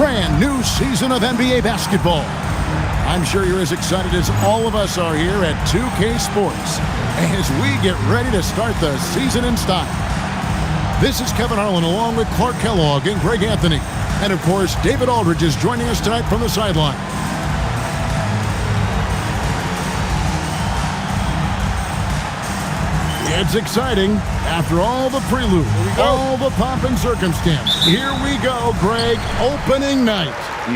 brand new season of NBA basketball. I'm sure you're as excited as all of us are here at 2K Sports as we get ready to start the season in style. This is Kevin Harlan along with Clark Kellogg and Greg Anthony. And, of course, David Aldridge is joining us tonight from the sideline. It's exciting. After all the prelude, all the pomp and circumstance. Here we go, Greg, opening night.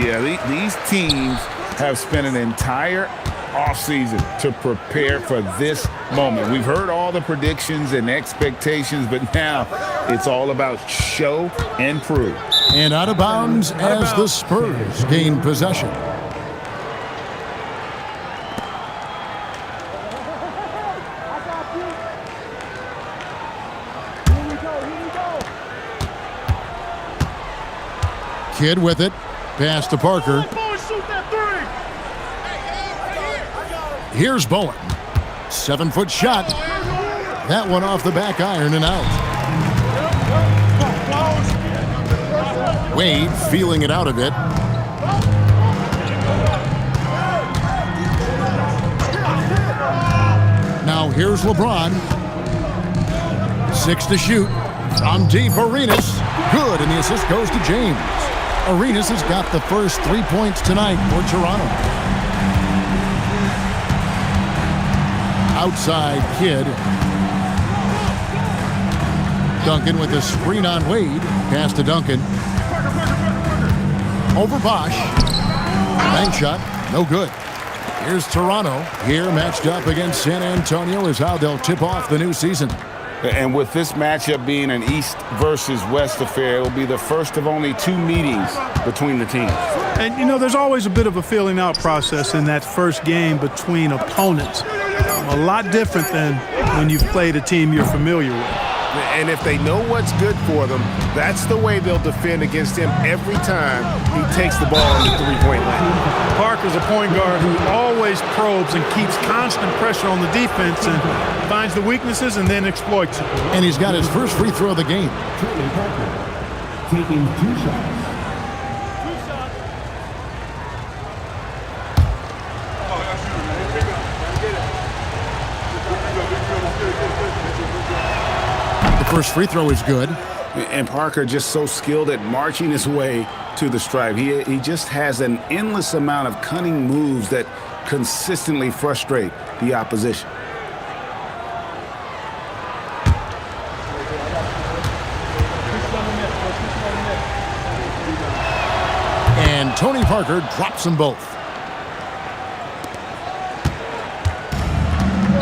Yeah, these teams have spent an entire offseason to prepare for this moment. We've heard all the predictions and expectations, but now it's all about show and prove. And out of bounds as the Spurs gain possession. Kidd with it. Pass to Parker. Here's Bowen. 7-foot shot. That one off the back iron and out. Wade feeling it out a bit. Now here's LeBron. 6 to shoot. From deep, Arenas. Good, and the assist goes to James. Arenas has got the first 3 points tonight for Toronto. Outside Kidd. Duncan with a screen on Wade. Pass to Duncan. Over Bosch. Bank shot. No good. Here's Toronto. Here matched up against San Antonio is how they'll tip off the new season. And with this matchup being an East versus West affair, it will be the first of only 2 meetings between the teams. And, you know, there's always a bit of a feeling out process in that first game between opponents. A lot different than when you've played a team you're familiar with. And if they know what's good for them, that's the way they'll defend against him every time he takes the ball in the three-point line. Parker's a point guard who always probes and keeps constant pressure on the defense and finds the weaknesses and then exploits it. And he's got his first free throw of the game. Taking 2 shots. First free throw is good. And Parker just so skilled at marching his way to the stripe. He just has an endless amount of cunning moves that consistently frustrate the opposition. And Tony Parker drops them both.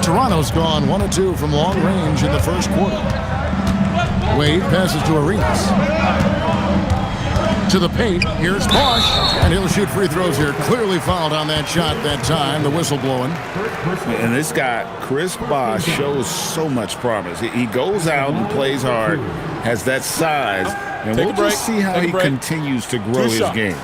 Toronto's gone 1 of 2 from long range in the first quarter. Wade passes to Arenas. To the paint. Here's Bosch. And he'll shoot free throws here. Clearly fouled on that shot that time. The whistle blowing. And this guy, Chris Bosch, shows so much promise. He goes out and plays hard, has that size, and we'll just see how he continues to grow his game.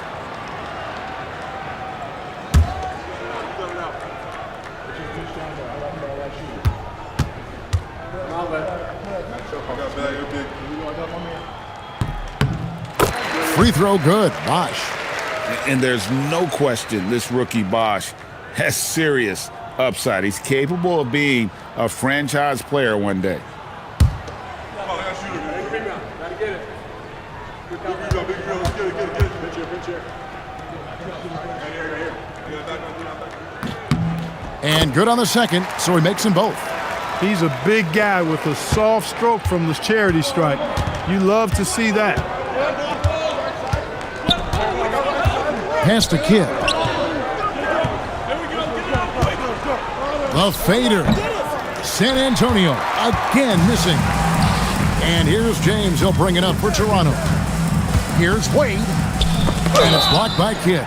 Free throw good. Bosch. And there's no question this rookie Bosch has serious upside. He's capable of being a franchise player one day. And good on the second, so he makes them both. He's a big guy with a soft stroke from the charity stripe. You love to see that. Pass to Kidd. The fader. San Antonio again missing. And here's James. He'll bring it up for Toronto. Here's Wade. And it's blocked by Kidd.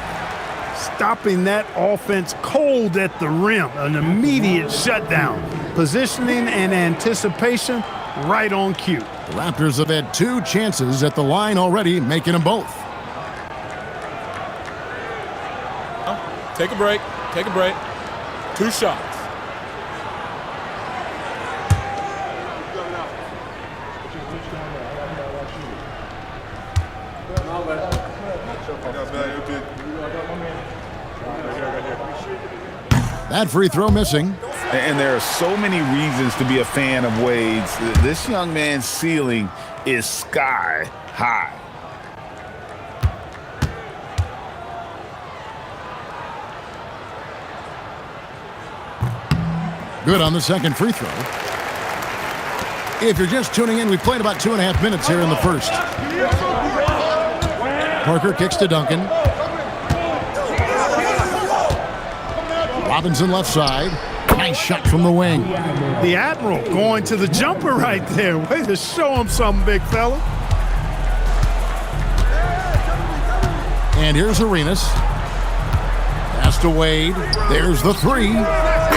Stopping that offense cold at the rim. An immediate shutdown. Positioning and anticipation right on cue. The Raptors have had 2 chances at the line already, making them both. Take a break. Take a break. 2 shots. That free throw missing. And there are so many reasons to be a fan of Wade's. This young man's ceiling is sky high. Good on the second free throw. If you're just tuning in, we played about 2.5 minutes here in the first. Parker kicks to Duncan. Robinson left side. Nice shot from the wing. The Admiral going to the jumper right there. Way to show him something, big fella. And here's Arenas. Pass to Wade. There's the three.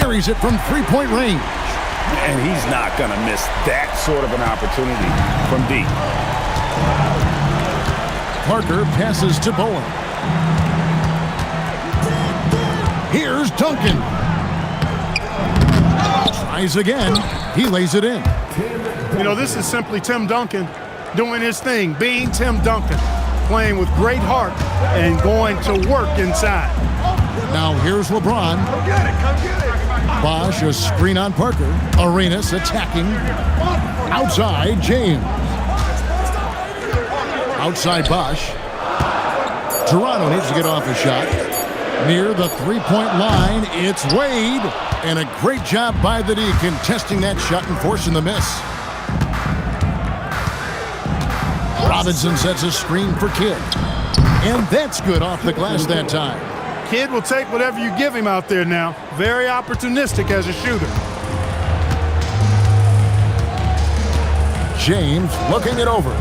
Buries it from three-point range. And he's not going to miss that sort of an opportunity from deep. Parker passes to Bowen. Here's Duncan. Tries again. He lays it in. You know, this is simply Tim Duncan doing his thing, being Tim Duncan, playing with great heart and going to work inside. Now here's LeBron. Come get it. Bosch, a screen on Parker. Arenas attacking. Outside, James. Outside, Bosch. Toronto needs to get off a shot. Near the three-point line, it's Wade. And a great job by the D contesting that shot and forcing the miss. Robinson sets a screen for Kidd. And that's good off the glass that time. Kidd will take whatever you give him out there now. Very opportunistic as a shooter. James looking it over.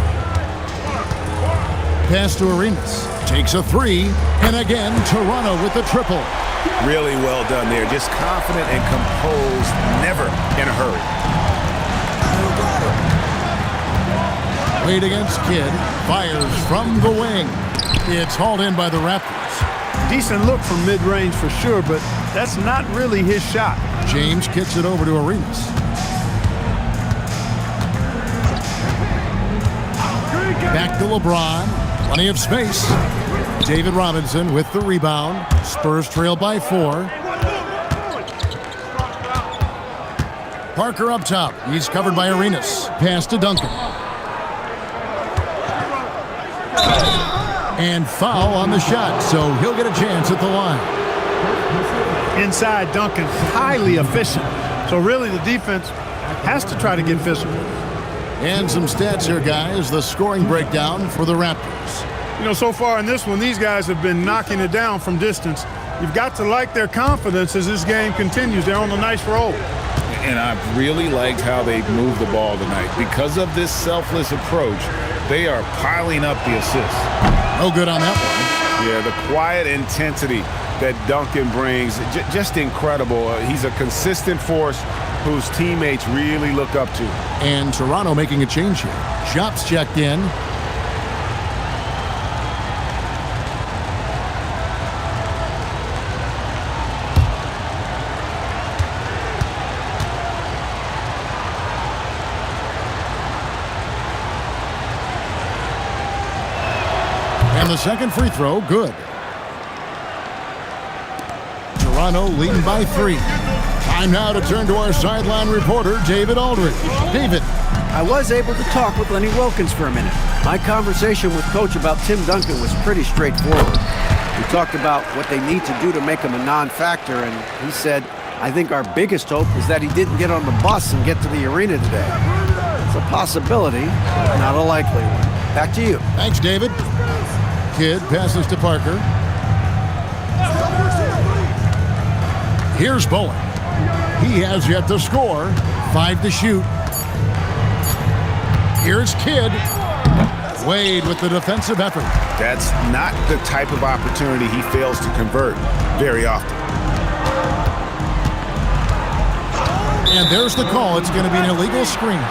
Pass to Arenas. Takes a three. And again, Toronto with the triple. Really well done there. Just confident and composed, never in a hurry. Wade against Kidd. Fires from the wing. It's hauled in by the Raptors. Decent look from mid-range for sure, but that's not really his shot. James kicks it over to Arenas. Back to LeBron. Plenty of space. David Robinson with the rebound. Spurs trail by 4. Parker up top. He's covered by Arenas. Pass to Duncan. And foul on the shot, so he'll get a chance at the line. Inside, Duncan, highly efficient. So really the defense has to try to get physical. And some stats here, guys. The scoring breakdown for the Raptors. You know, so far in this one, these guys have been knocking it down from distance. You've got to like their confidence as this game continues. They're on a nice roll. And I've really liked how they've moved the ball tonight. Because of this selfless approach, they are piling up the assists. No good on that one. Yeah, the quiet intensity that Duncan brings, just incredible. He's a consistent force whose teammates really look up to. And Toronto making a change here. Shots checked in. And the second free throw, good. Toronto leading by 3. Time now to turn to our sideline reporter, David Aldridge. David. I was able to talk with Lenny Wilkins for a minute. My conversation with Coach about Tim Duncan was pretty straightforward. We talked about what they need to do to make him a non-factor, and he said, I think our biggest hope is that he didn't get on the bus and get to the arena today. It's a possibility, but not a likely one. Back to you. Thanks, David. Kidd passes to Parker. Here's Bowen. He has yet to score. 5 to shoot. Here's Kidd. Wade with the defensive effort. That's not the type of opportunity he fails to convert very often. And there's the call. It's going to be an illegal screen.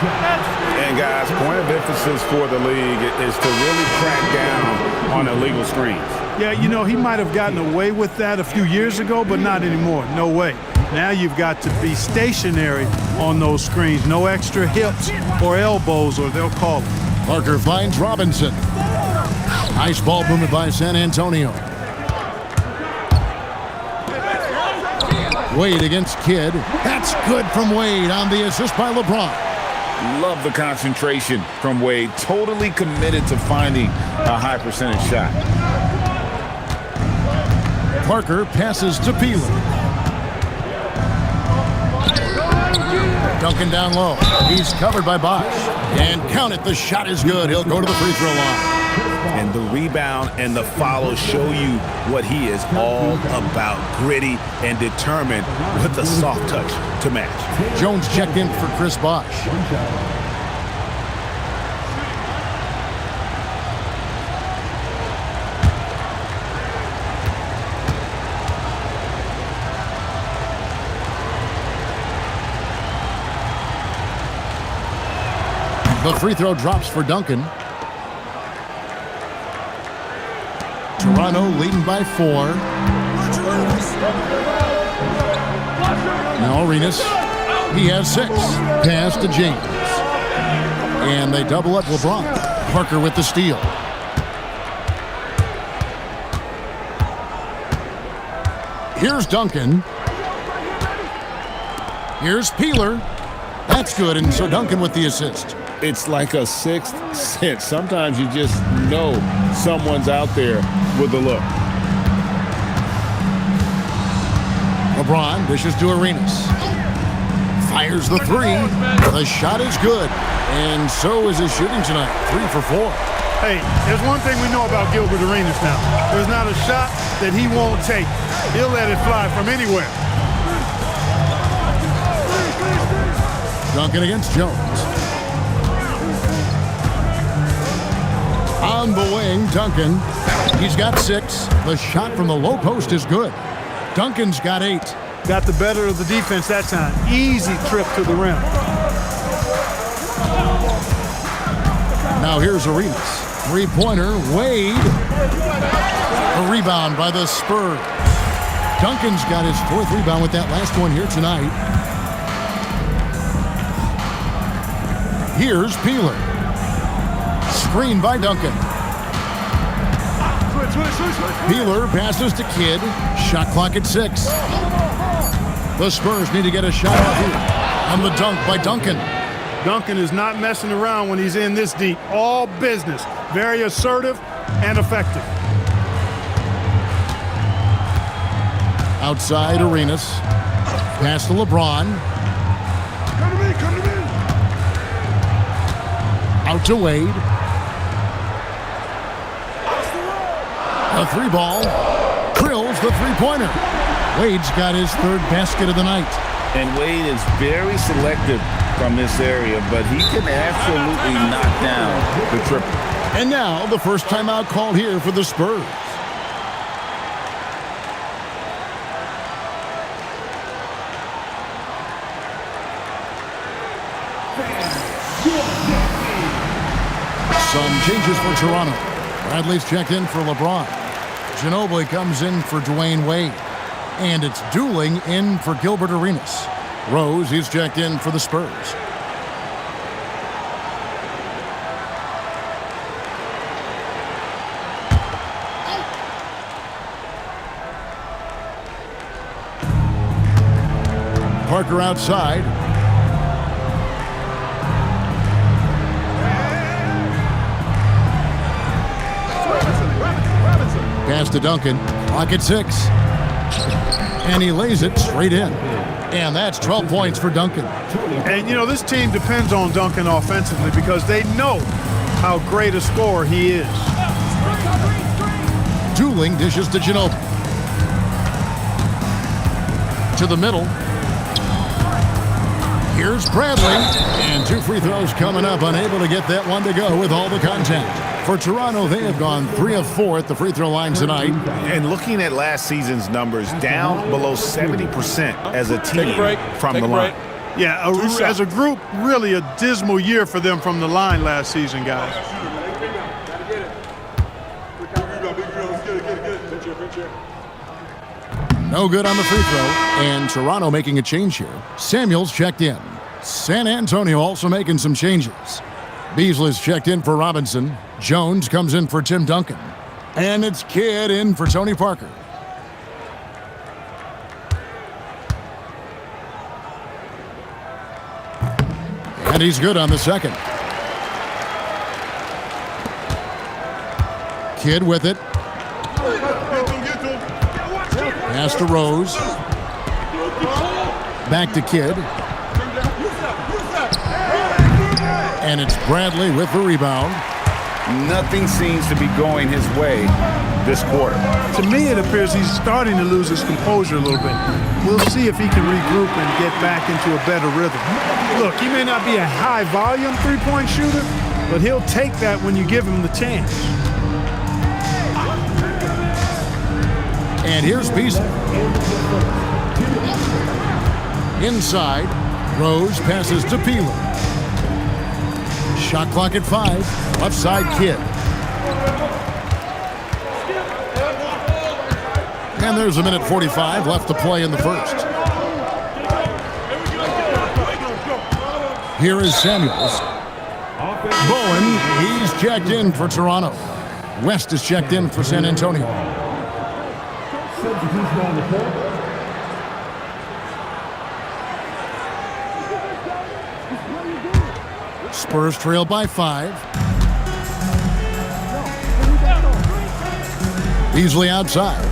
And guys, point of emphasis for the league is to really crack down on illegal screens. Yeah, you know, he might have gotten away with that a few years ago, but not anymore. No way. Now you've got to be stationary on those screens. No extra hips or elbows, or they'll call it. Parker finds Robinson. Nice ball movement by San Antonio. Wade against Kidd. That's good from Wade on the assist by LeBron. Love the concentration from Wade. Totally committed to finding a high percentage shot. Parker passes to Peeler. Duncan down low. He's covered by Bosch. And count it, the shot is good. He'll go to the free throw line. And the rebound and the follow show you what he is all about. Gritty and determined with a soft touch to match. Jones checked in for Chris Bosch. The free throw drops for Duncan. Toronto leading by 4. Now Arenas. He has 6. Pass to James. And they double up LeBron. Parker with the steal. Here's Duncan. Here's Peeler. That's good, and so Duncan with the assist. It's like a sixth sense. Sometimes you just know someone's out there with a look. LeBron dishes to Arenas. Fires the 3. The shot is good, and so is his shooting tonight. 3 for 4. Hey, there's one thing we know about Gilbert Arenas now. There's not a shot that he won't take. He'll let it fly from anywhere. Duncan against Jones. On the wing, Duncan. He's got 6. The shot from the low post is good. Duncan's got 8. Got the better of the defense that time. Easy trip to the rim. Now here's Arenas. Three-pointer, Wade. A rebound by the Spurs. Duncan's got his 4th rebound with that last one here tonight. Here's Peeler. Screen by Duncan. Peeler passes to Kidd. Shot clock at 6. The Spurs need to get a shot out here. On the dunk by Duncan. Duncan is not messing around when he's in this deep. All business. Very assertive and effective. Outside Arenas. Pass to LeBron. Come to me. Out to Wade. A 3-ball. Drills the 3-pointer. Wade's got his 3rd basket of the night. And Wade is very selective from this area, but he can absolutely knock down the triple. And now the first timeout called here for the Spurs. Some changes for Toronto. Bradley's checked in for LeBron. Ginobili comes in for Dwayne Wade. And it's Dooling in for Gilbert Arenas. Rose, he's checked in for the Spurs. Parker outside. Pass to Duncan. Clock at 6. And he lays it straight in. And that's 12 points for Duncan. And, you know, this team depends on Duncan offensively because they know how great a scorer he is. Dooling dishes to Ginobili. To the middle. Here's Bradley. And 2 free throws coming up. Unable to get that one to go with all the contact. For Toronto, they have gone 3 of 4 at the free throw line tonight. And looking at last season's numbers, down below 70% as a team from the line. Yeah, as a group, really a dismal year for them from the line last season, guys. No good on the free throw. And Toronto making a change here. Samuels checked in. San Antonio also making some changes. Beasley's checked in for Robinson. Jones comes in for Tim Duncan. And it's Kidd in for Tony Parker. And he's good on the second. Kidd with it. Pass to Rose. Back to Kidd. And it's Bradley with the rebound. Nothing seems to be going his way this quarter. To me, it appears he's starting to lose his composure a little bit. We'll see if he can regroup and get back into a better rhythm. Look, he may not be a high-volume three-point shooter, but he'll take that when you give him the chance. And here's Beasley. Inside, Rose passes to Peeler. Shot clock at 5. Left side, Kidd. And there's a minute 45 left to play in the first. Here is Samuels. Bowen, he's checked in for Toronto. West is checked in for San Antonio. Spurs trail by 5. Beasley outside.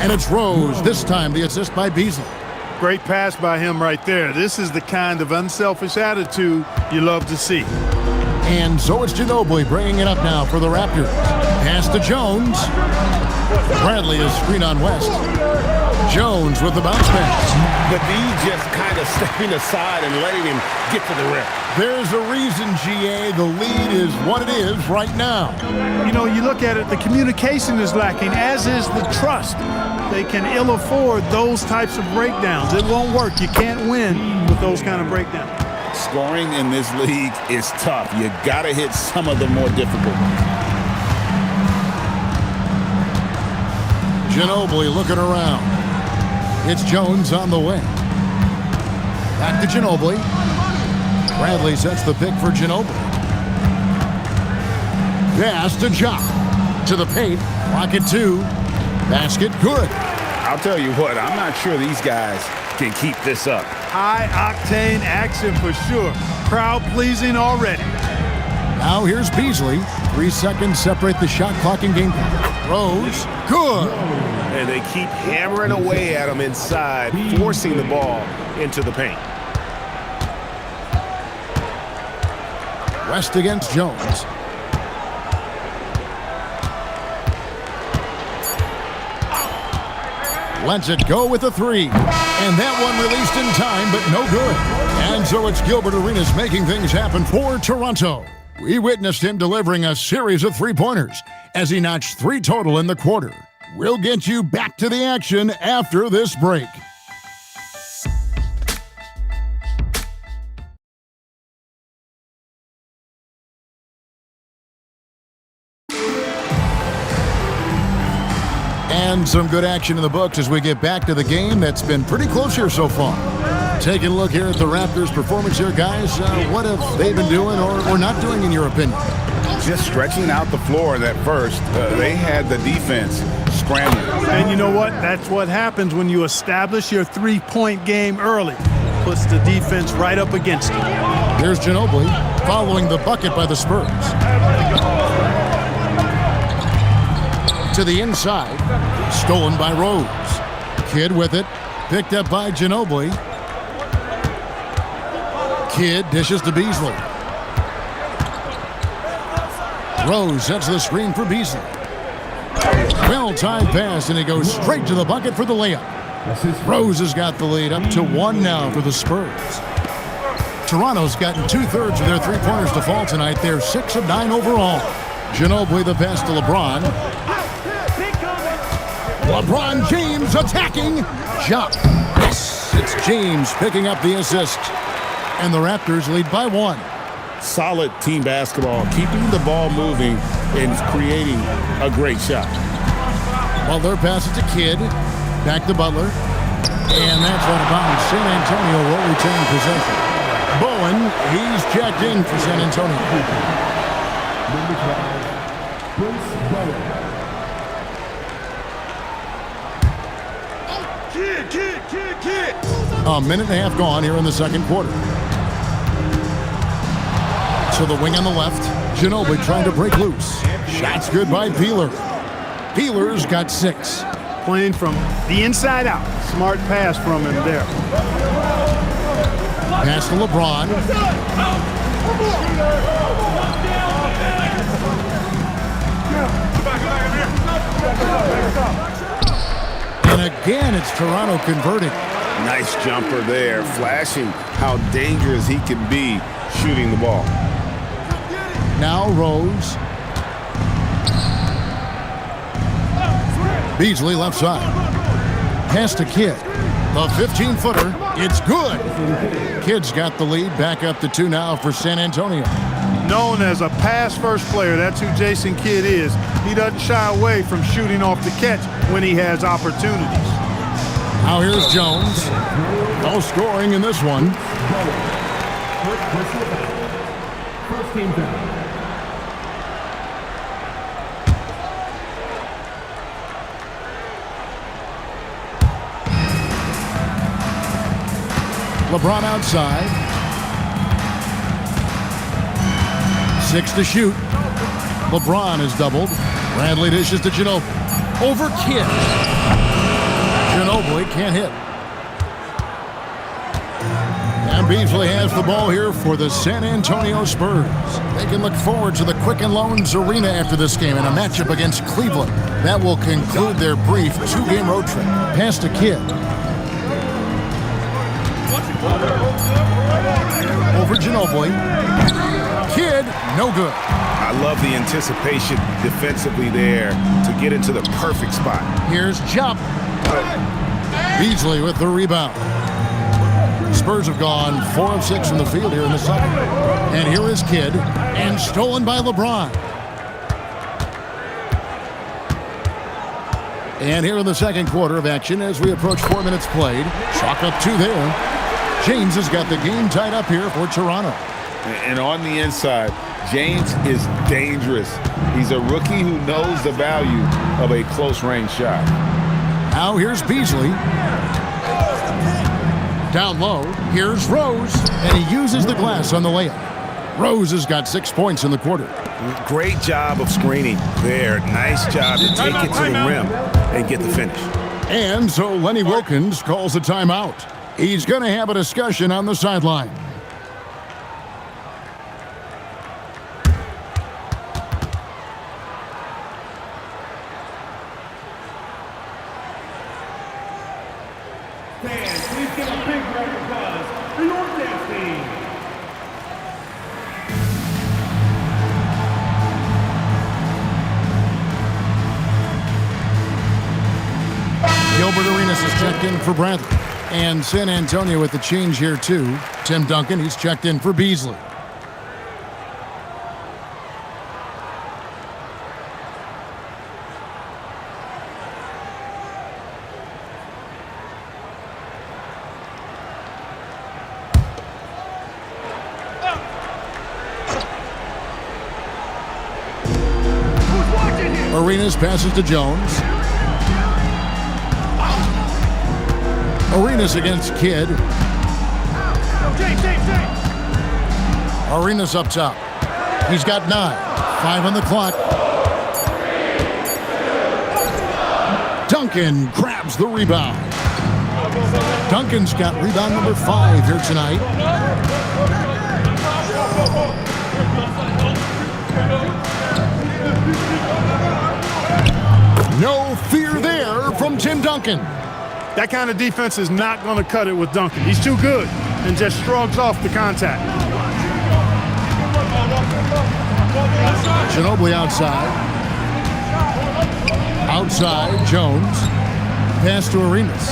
And it's Rose. This time the assist by Beasley. Great pass by him right there. This is the kind of unselfish attitude you love to see. And so it's Ginobili bringing it up now for the Raptors. Pass to Jones. Bradley is screen on West. Jones with the bounce pass. But he just kind of stepping aside and letting him get to the rim. There's a reason, GA, the lead is what it is right now. You know, you look at it, the communication is lacking, as is the trust. They can ill afford those types of breakdowns. It won't work. You can't win with those kind of breakdowns. Scoring in this league is tough. You got to hit some of the more difficult ones. Ginobili looking around. It's Jones on the wing. Back to Ginobili. Bradley sets the pick for Ginobili. Pass to Jock. To the paint. Clock at 2. Basket good. I'll tell you what, I'm not sure these guys can keep this up. High-octane action for sure. Crowd pleasing already. Now here's Beasley. 3 seconds separate the shot clock and game clock. Rose, good. And they keep hammering away at him inside, forcing the ball into the paint. West against Jones. Lets it go with a 3. And that one released in time, but no good. And so it's Gilbert Arenas making things happen for Toronto. We witnessed him delivering a series of three-pointers as he notched 3 total in the quarter. We'll get you back to the action after this break. And some good action in the books as we get back to the game that's been pretty close here so far. Taking a look here at the Raptors' performance here, guys. What have they been doing or not doing in your opinion? Just stretching out the floor that first. They had the defense scrambling. And you know what? That's what happens when you establish your three-point game early. Puts the defense right up against it. Here's Ginobili following the bucket by the Spurs. To the inside. Stolen by Rose. Kidd with it. Picked up by Ginobili. Kidd dishes to Beasley. Rose sets the screen for Beasley. Well-timed pass, and he goes straight to the bucket for the layup. Rose has got the lead up to 1 now for the Spurs. Toronto's gotten 2/3 of their three-pointers to fall tonight. They're 6 of 9 overall. Ginobili the pass to LeBron. LeBron James attacking. Jump. Yes, it's James picking up the assist. And the Raptors lead by 1. Solid team basketball, keeping the ball moving and creating a great shot. Butler passes to Kidd. Back to Butler. And that's out of bounds. San Antonio will retain possession. Bowen, he's checked in for San Antonio. A minute and a half gone here in the second quarter. To the wing on the left. Ginobili trying to break loose. Shot's good by Peeler. Peeler's got 6. Playing from the inside out. Smart pass from him there. Pass to LeBron. And again, it's Toronto converting. Nice jumper there, flashing how dangerous he can be shooting the ball. Now Rose. Beasley left side. Pass to Kidd. The 15-footer. It's good. Kidd's got the lead. Back up to 2 now for San Antonio. Known as a pass-first player, that's who Jason Kidd is. He doesn't shy away from shooting off the catch when he has opportunities. Now here's Jones. No scoring in this one. First team foul. LeBron outside. 6 to shoot. LeBron is doubled. Bradley dishes to Ginobili. Over Kidd. Ginobili can't hit. And Beasley has the ball here for the San Antonio Spurs. They can look forward to the Quicken Loans Arena after this game in a matchup against Cleveland. That will conclude their brief 2-game road trip. Pass to Kidd. Over Ginobili. Kidd, no good. I love the anticipation defensively there to get into the perfect spot. Here's Jump. Beasley with the rebound. Spurs have gone 4 of 6 from the field here in the second. And here is Kidd, and stolen by LeBron. And here in the second quarter of action as we approach 4 minutes played. Chalk up 2 there. James has got the game tied up here for Toronto. And on the inside, James is dangerous. He's a rookie who knows the value of a close-range shot. Now here's Beasley. Down low, here's Rose, and he uses the glass on the layup. Rose has got 6 points in the quarter. Great job of screening there. Nice job to take it to the rim and get the finish. And so Lenny Wilkins calls a timeout. He's going to have a discussion on the sideline. Fans, please give a big round of applause for your dance team. Gilbert Arenas is checked in for Bradley. And San Antonio with the change here, too. Tim Duncan, he's checked in for Beasley. Arenas passes to Jones. Arenas against Kidd. Arenas up top. He's got 9. 5 on the clock. Duncan grabs the rebound. Duncan's got rebound number 5 here tonight. No fear there from Tim Duncan. That kind of defense is not going to cut it with Duncan. He's too good and just shrugs off the contact. Ginobili outside. Outside, Jones. Pass to Arenas.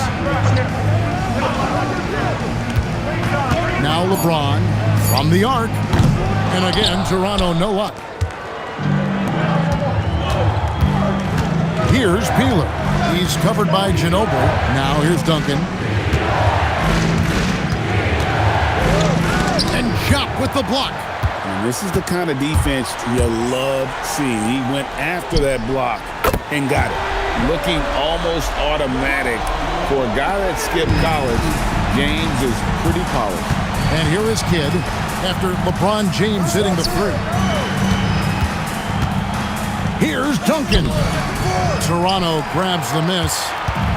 Now LeBron from the arc. And again, Toronto no luck. Here's Peeler. He's covered by Ginobili. Now here's Duncan. And Jop with the block. And this is the kind of defense you love seeing. He went after that block and got it. Looking almost automatic. For a guy that skipped college, James is pretty polished. And here is Kidd after LeBron James hitting the three. Here's Duncan. Toronto grabs the miss.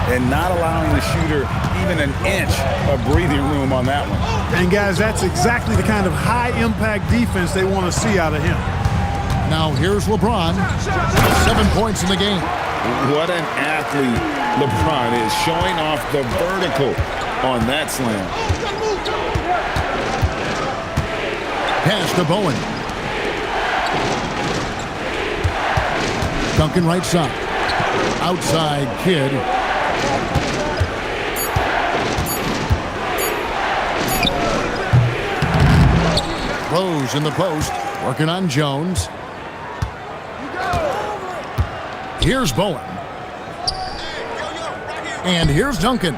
And not allowing the shooter even an inch of breathing room on that one. And, guys, that's exactly the kind of high-impact defense they want to see out of him. Now here's LeBron. 7 points in the game. What an athlete LeBron is, showing off the vertical on that slam. Pass to Bowen. Duncan right side. Outside Kidd. Rose in the post, working on Jones. Here's Bowen. And here's Duncan.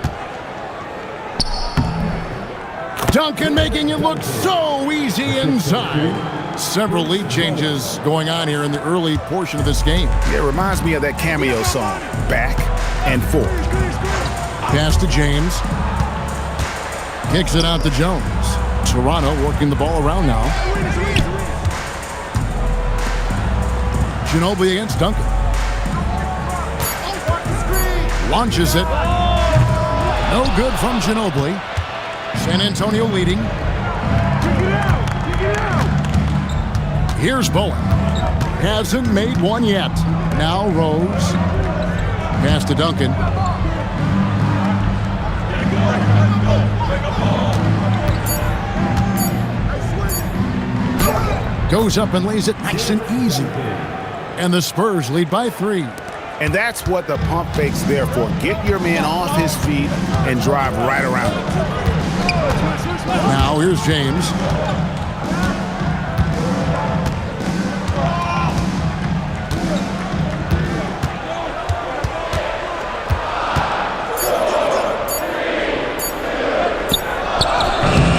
Duncan making it look so easy inside. Several lead changes going on here in the early portion of this game. It reminds me of that cameo song, Back and Forth. Pass to James. Kicks it out to Jones. Toronto working the ball around now. Ginobili against Duncan. Launches it. No good from Ginobili. San Antonio leading. Here's Bowen. Hasn't made one yet. Now Rose. Pass to Duncan. Goes up and lays it nice and easy. And the Spurs lead by 3. And that's what the pump fake's there for. Get your man off his feet and drive right around him. Now here's James.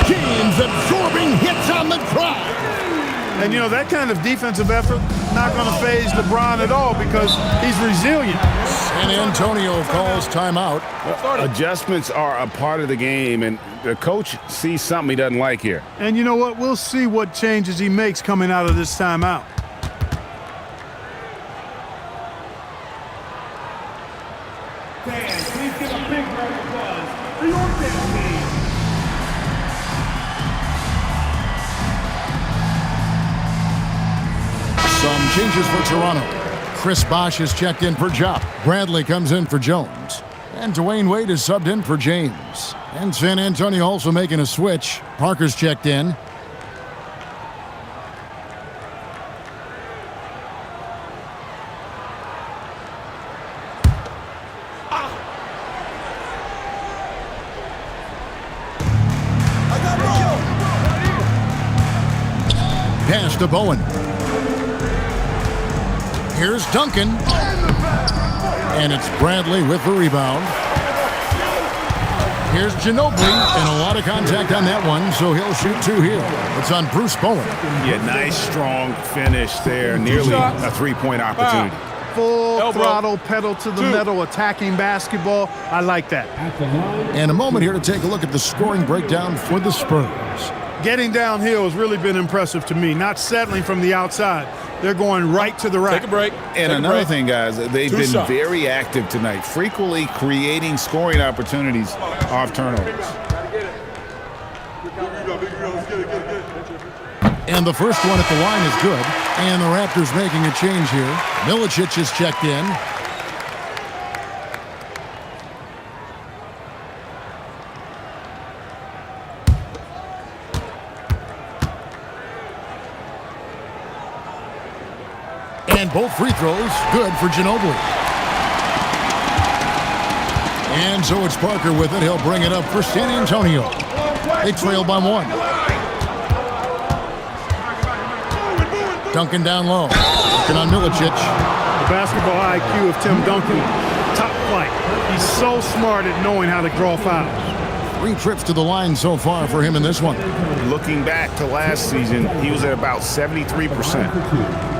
James absorbing hits on the drive. And, you know, that kind of defensive effort not going to faze LeBron at all because he's resilient. San Antonio calls timeout. Adjustments are a part of the game, and the coach sees something he doesn't like here. And you know what? We'll see what changes he makes coming out of this timeout. Fans, please give a big round of applause for your fan team. Some changes for Toronto. Chris Bosh is checked in for Jop. Bradley comes in for Jones. And Dwayne Wade is subbed in for James. And San Antonio also making a switch. Parker's checked in. Pass to Bowen. Here's Duncan. And it's Bradley with the rebound. Here's Ginobili, and a lot of contact on that one, so he'll shoot 2 here. It's on Bruce Bowen. Yeah, nice, strong finish there. Nearly a three-point opportunity. Full throttle, pedal to the metal, attacking basketball. I like that. And a moment here to take a look at the scoring breakdown for the Spurs. Getting downhill has really been impressive to me. Not settling from the outside. They're going right to the rack. Take a break. And another thing, guys, they've been very active tonight, frequently creating scoring opportunities off turnovers. And the first one at the line is good. And the Raptors making a change here. Milicic is checked in. And both free throws good for Ginobili. And so it's Parker with it. He'll bring it up for San Antonio. They trail by 1. Duncan down low. Looking on Milicic. The basketball IQ of Tim Duncan, top flight. He's so smart at knowing how to draw fouls. 3 trips to the line so far for him in this one. Looking back to last season, he was at about 73%.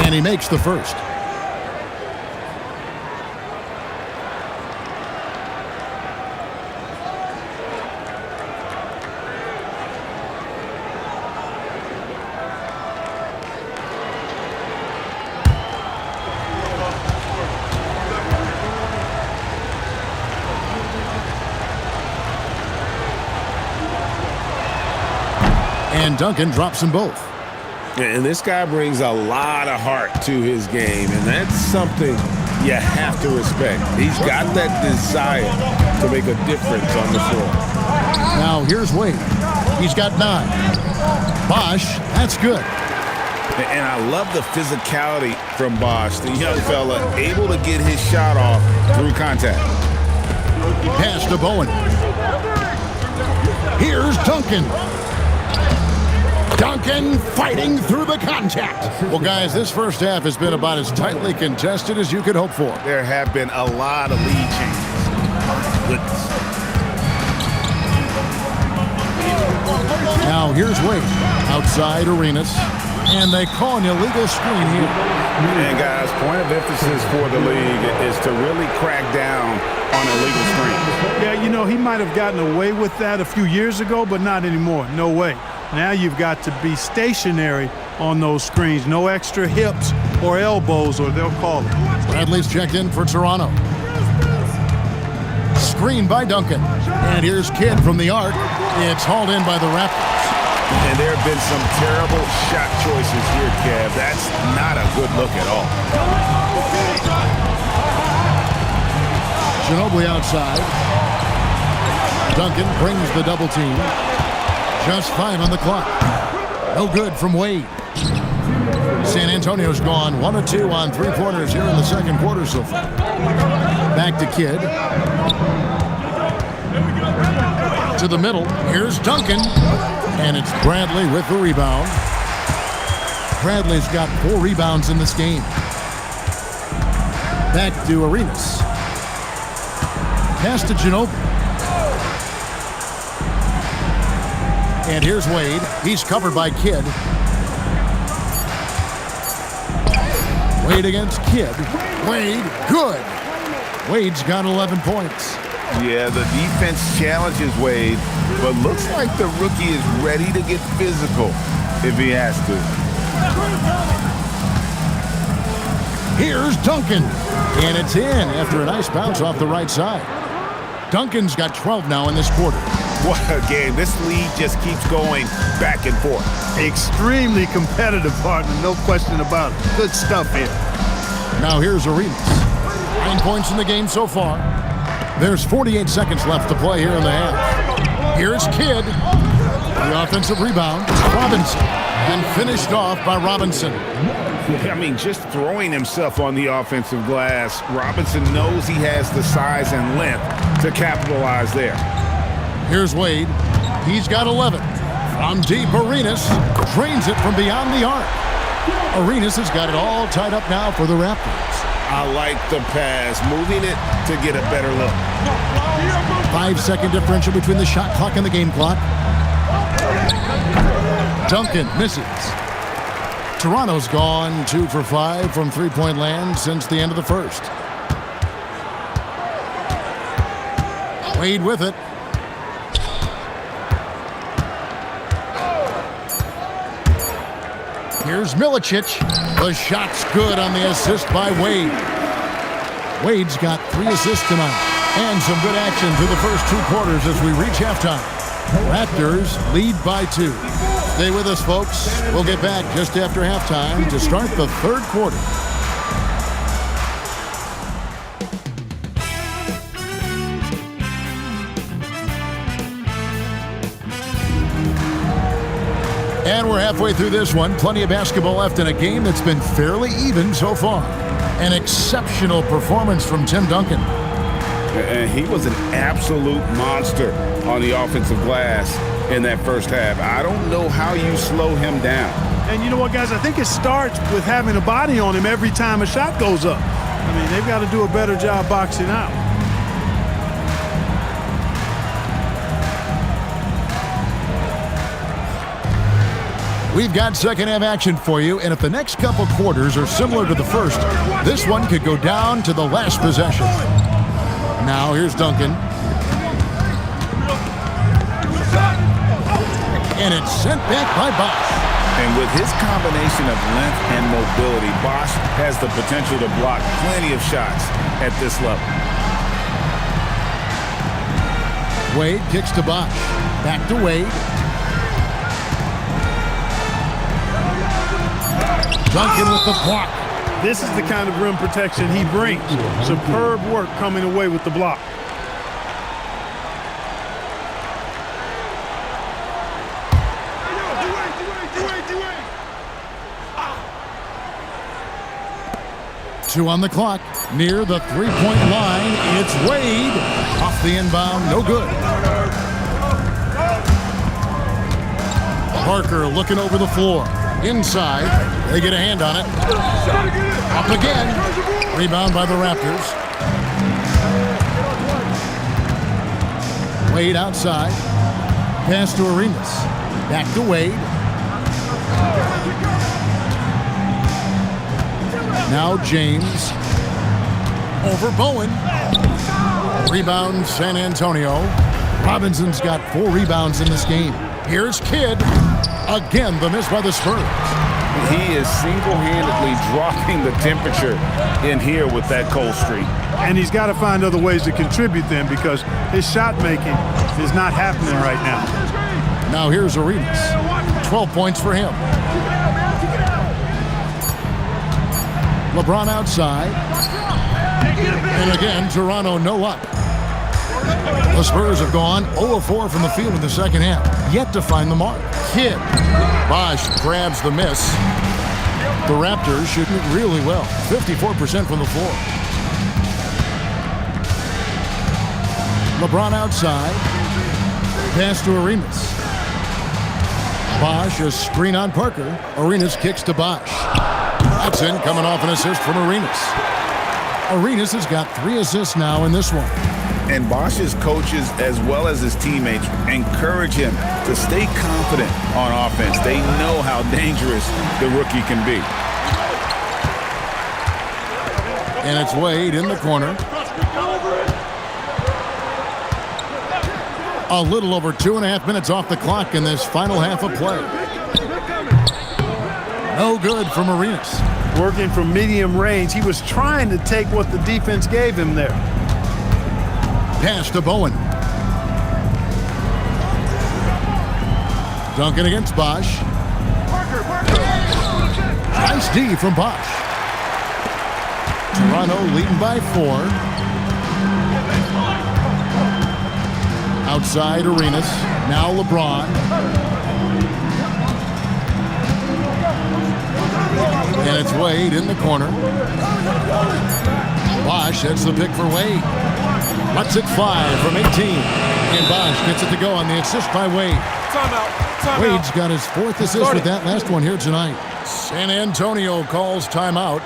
And he makes the first. And Duncan drops them both. And this guy brings a lot of heart to his game, and that's something you have to respect. He's got that desire to make a difference on the floor. Now here's Wade. He's got 9. Bosch, that's good. And I love the physicality from Bosch, the young fella, able to get his shot off through contact. Pass to Bowen. Here's Duncan. Duncan fighting through the contact. Well, guys, this first half has been about as tightly contested as you could hope for. There have been a lot of lead changes. Goodness. Now here's Wade. Outside Arenas. And they call an illegal screen here. And guys, point of emphasis for the league is to really crack down on illegal screens. Yeah, you know, he might have gotten away with that a few years ago, but not anymore. No way. Now you've got to be stationary on those screens. No extra hips or elbows, or they'll call it. Bradley's checked in for Toronto. Screen by Duncan. And here's Kidd from the arc. It's hauled in by the Raptors. And there have been some terrible shot choices here, Kev. That's not a good look at all. Ginobili outside. Duncan brings the double team. Just 5 on the clock. No good from Wade. San Antonio's gone 1 of 2 on 3-pointers here in the second quarter so far. Back to Kidd. To the middle. Here's Duncan. And it's Bradley with the rebound. Bradley's got 4 rebounds in this game. Back to Arenas. Pass to Ginobili. And here's Wade. He's covered by Kidd. Wade against Kidd. Wade, good. Wade's got 11 points. Yeah, the defense challenges Wade, but looks like the rookie is ready to get physical if he has to. Here's Duncan. And it's in after a nice bounce off the right side. Duncan's got 12 now in this quarter. What a game. This lead just keeps going back and forth. Extremely competitive, partner. No question about it. Good stuff here. Now here's Arenas. 9 points in the game so far. There's 48 seconds left to play here in the half. Here's Kidd. The offensive rebound. Robinson. And finished off by Robinson. I mean, just throwing himself on the offensive glass, Robinson knows he has the size and length to capitalize there. Here's Wade. He's got 11. From deep, Arenas drains it from beyond the arc. Arenas has got it all tied up now for the Raptors. I like the pass, moving it to get a better look. 5-second differential between the shot clock and the game clock. Duncan misses. Toronto's gone 2 for 5 from three-point land since the end of the first. Wade with it. Here's Milicic. The shot's good on the assist by Wade. Wade's got 3 assists tonight. And some good action through the first 2 quarters as we reach halftime. Raptors lead by 2. Stay with us, folks. We'll get back just after halftime to start the third quarter. And we're halfway through this one. Plenty of basketball left in a game that's been fairly even so far. An exceptional performance from Tim Duncan. And he was an absolute monster on the offensive glass in that first half. I don't know how you slow him down. And you know what, guys? I think it starts with having a body on him every time a shot goes up. I mean, they've got to do a better job boxing out. We've got second half action for you, and if the next couple quarters are similar to the first, this one could go down to the last possession. Now here's Duncan. And it's sent back by Bosch. And with his combination of length and mobility, Bosch has the potential to block plenty of shots at this level. Wade kicks to Bosch. Back to Wade. Duncan with the block. This is the kind of rim protection he brings. Superb work coming away with the block. Two on the clock. Near the three-point line, it's Wade. Off the inbound, no good. Parker looking over the floor. Inside, they get a hand on it. Up again. Rebound by the Raptors. Wade outside. Pass to Arenas. Back to Wade. Now James. Over Bowen. Rebound San Antonio. Robinson's got 4 rebounds in this game. Here's Kidd. Again, the miss by the Spurs. He is single-handedly dropping the temperature in here with that cold streak. And he's got to find other ways to contribute then, because his shot making is not happening right now. Now here's Arenas. 12 points for him. LeBron outside. And again, Toronto no luck. The Spurs have gone 0-4 from the field in the second half. Yet to find the mark. Kidd. Bosch grabs the miss. The Raptors shooting it really well. 54% from the floor. LeBron outside. Pass to Arenas. Bosch, a screen on Parker. Arenas kicks to Bosch. That's in, coming off an assist from Arenas. Arenas has got 3 assists now in this one. And Bosch's coaches, as well as his teammates, encourage him to stay confident on offense. They know how dangerous the rookie can be. And it's Wade in the corner. A little over 2.5 minutes off the clock in this final half of play. No good from Arenas. Working from medium range, he was trying to take what the defense gave him there. Pass to Bowen. Duncan against Bosch. Nice D from Bosch. Toronto leading by 4. Outside Arenas. Now LeBron. And it's Wade in the corner. Bosch heads the pick for Wade. Lets it fly from 18. And Bosch gets it to go on the assist by Wade. Timeout. Wade's got his 4th assist with that last one here tonight. San Antonio calls timeout.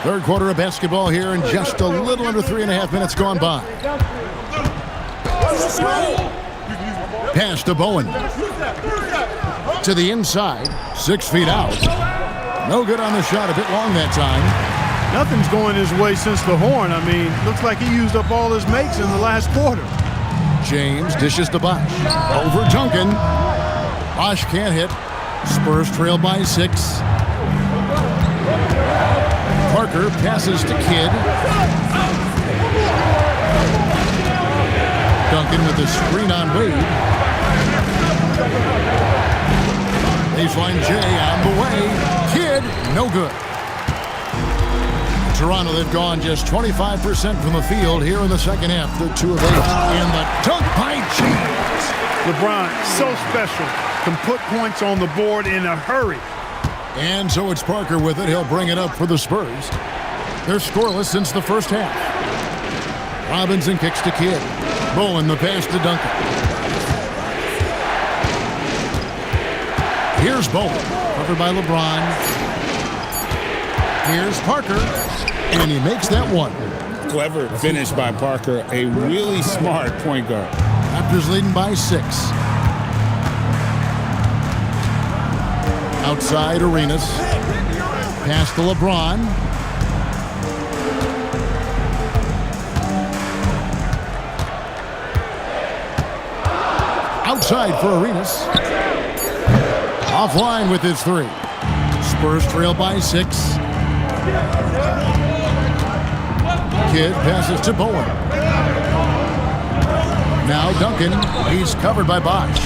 Third quarter of basketball here, and just a little under 3.5 minutes gone by. Pass to Bowen. To the inside, 6 feet out. No good on the shot, a bit long that time. Nothing's going his way since the horn. I mean, looks like he used up all his makes in the last quarter. James dishes to Bosch. Over Duncan. Bosch can't hit. Spurs trail by 6. Parker passes to Kidd. Duncan with the screen on Wade. Baseline J on the way. Kidd, no good. Toronto, they've gone just 25% from the field here in the second half. They're 2 of 8. And the dunk by James. LeBron, so special. Can put points on the board in a hurry. And so it's Parker with it. He'll bring it up for the Spurs. They're scoreless since the first half. Robinson kicks to Kidd. Bowen the pass to Duncan. Here's Bowen, covered by LeBron. Here's Parker, and he makes that one. Clever finish by Parker, a really smart point guard. Raptors leading by 6. Outside Arenas. Pass to LeBron. Outside for Arenas. Offline with his 3. Spurs trail by 6. Kidd passes to Bowen. Now Duncan. He's covered by Bosh.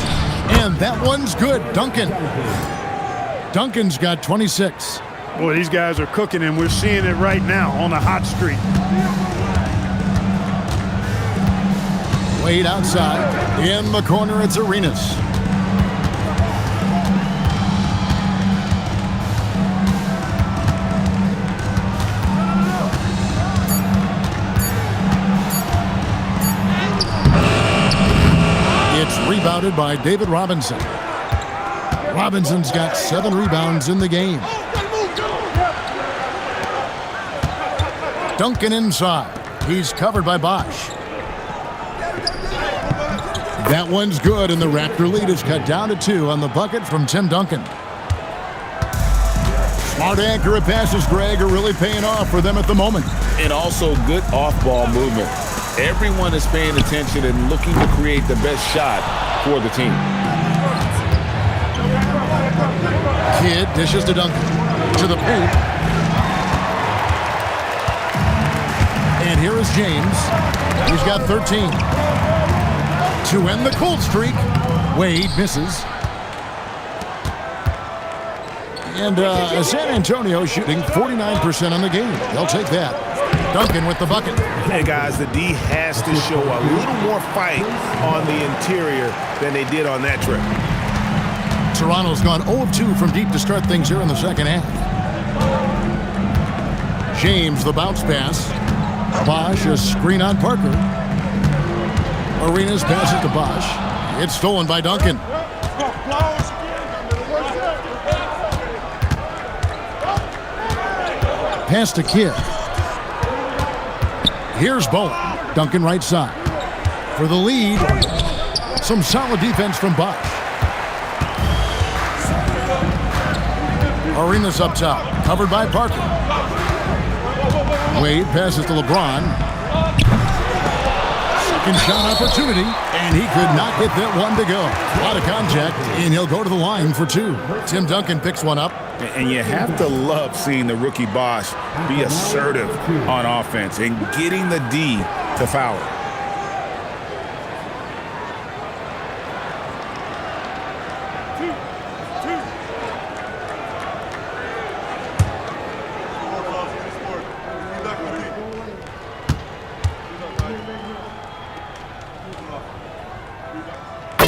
And that one's good. Duncan's got 26. Boy, these guys are cooking, and we're seeing it right now on a hot streak. Wade outside. In the corner, it's Arenas. It's rebounded by David Robinson. Robinson's got 7 rebounds in the game. Duncan inside. He's covered by Bosh. That one's good, and the Raptor lead is cut down to 2 on the bucket from Tim Duncan. Smart accurate passes, Greg, are really paying off for them at the moment. And also good off-ball movement. Everyone is paying attention and looking to create the best shot for the team. Kidd dishes to Duncan. To the paint. And here is James. He's got 13. To end the cold streak. Wade misses. And San Antonio shooting 49% on the game. They'll take that. Duncan with the bucket. Hey, guys, the D has to show a little more fight on the interior than they did on that trip. Toronto's gone 0 of 2 from deep to start things here in the second half. James, the bounce pass. Bosh, a screen on Parker. Arenas passes to Bosh. It's stolen by Duncan. Pass to Kidd. Here's Bowen. Duncan right side. For the lead, some solid defense from Bosh. Arenas up top, covered by Parker. Wade passes to LeBron. Second shot opportunity, and he could not get that one to go. A lot of contact, and he'll go to the line for 2. Tim Duncan picks one up. And you have to love seeing the rookie Bosh be assertive on offense and getting the D to foul it.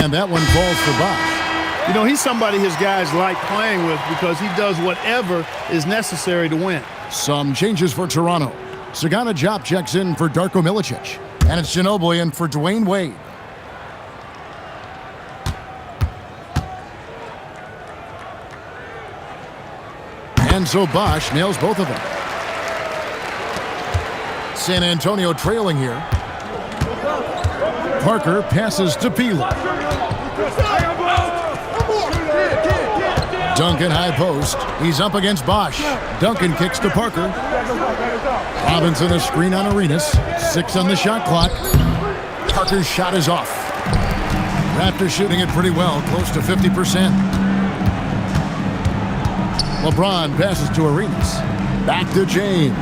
And that one falls for Bosh. You know, he's somebody his guys like playing with because he does whatever is necessary to win. Some changes for Toronto. Sagana Diop checks in for Darko Milicic. And it's Ginobili in for Dwayne Wade. And so Bosh nails both of them. San Antonio trailing here. Parker passes to Peeler. Duncan high post. He's up against Bosh. Duncan kicks to Parker. Robinson a screen on Arenas. 6 on the shot clock. Parker's shot is off. Raptors shooting it pretty well, close to 50%. LeBron passes to Arenas. Back to James.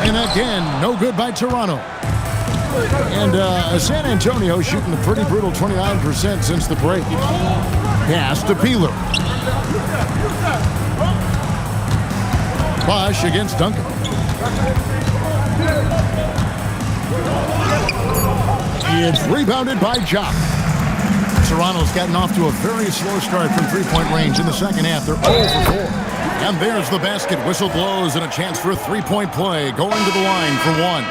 And again, no good by Toronto. And San Antonio shooting a pretty brutal 29% since the break. Pass to Peeler. Bosch against Duncan. It's rebounded by Jock. Toronto's gotten off to a very slow start from three-point range in the second half. They're 0 for 4. And there's the basket. Whistle blows and a chance for a three-point play. Going to the line for one.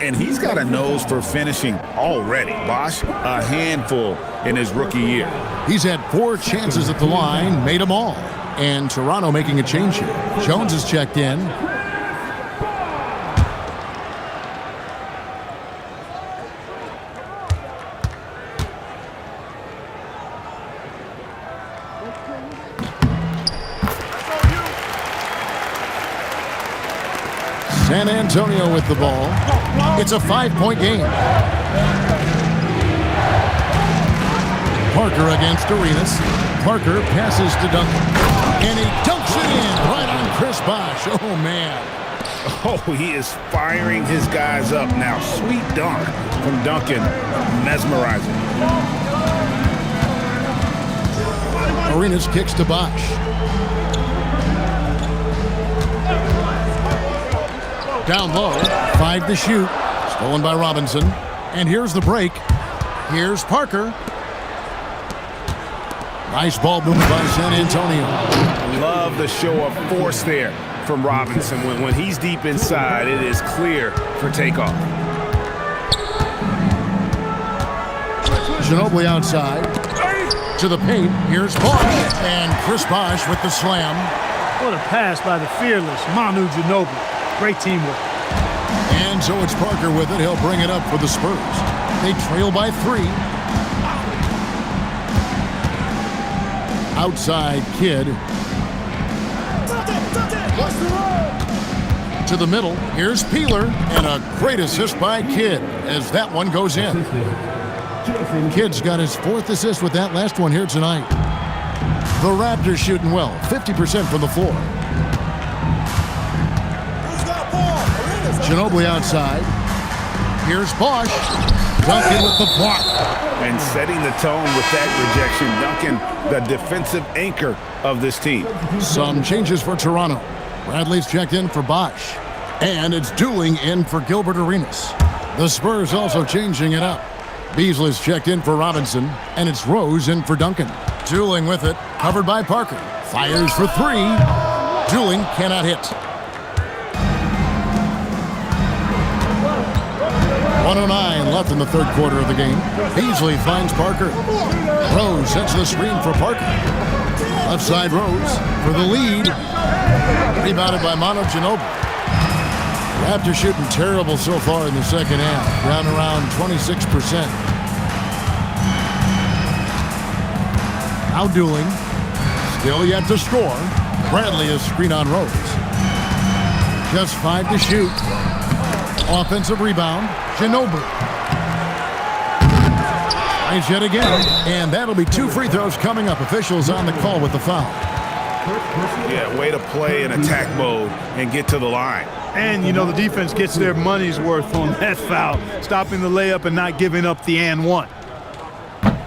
And he's got a nose for finishing already. Bosch, a handful in his rookie year. He's had 4 chances at the line, made them all. And Toronto making a change here. Jones is checked in. San Antonio with the ball. It's a 5-point game. Parker against Arenas. Parker passes to Duncan. And he dunks it in right on Chris Bosch. Oh, man. Oh, he is firing his guys up now. Sweet dunk from Duncan. Mesmerizing. Arenas kicks to Bosch. Down low, 5 to shoot. Stolen by Robinson. And here's the break. Here's Parker. Nice ball movement by San Antonio. Love the show of force there from Robinson. When he's deep inside, it is clear for takeoff. Ginobili outside. To the paint. Here's Bosch. And Chris Bosch with the slam. What a pass by the fearless Manu Ginobili. Great teamwork. And so it's Parker with it. He'll bring it up for the Spurs. They trail by 3. Outside Kidd. To the middle. Here's Peeler. And a great assist by Kidd as that one goes in. Kidd's got his 4th assist with that last one here tonight. The Raptors shooting well. 50% from the floor. Ginobili outside. Here's Bosch. Duncan with the block. And setting the tone with that rejection. Duncan, the defensive anchor of this team. Some changes for Toronto. Bradley's checked in for Bosch. And it's Dooling in for Gilbert Arenas. The Spurs also changing it up. Beasley's checked in for Robinson. And it's Rose in for Duncan. Dooling with it. Covered by Parker. Fires for 3. Dooling cannot hit. 1:09 left in the third quarter of the game. Beasley finds Parker. Rose sets the screen for Parker. Left side Rose for the lead. Rebounded by Manu Ginobili. Raptors shooting terrible so far in the second half. Down around 26%. Now Dooling. Still yet to score. Bradley is screen on Rose. Just 5 to shoot. Offensive rebound. Ginobili. Nice yet again. And that'll be 2 free throws coming up. Officials on the call with the foul. Yeah, way to play in attack mode and get to the line. And, you know, the defense gets their money's worth on that foul. Stopping the layup and not giving up the and one.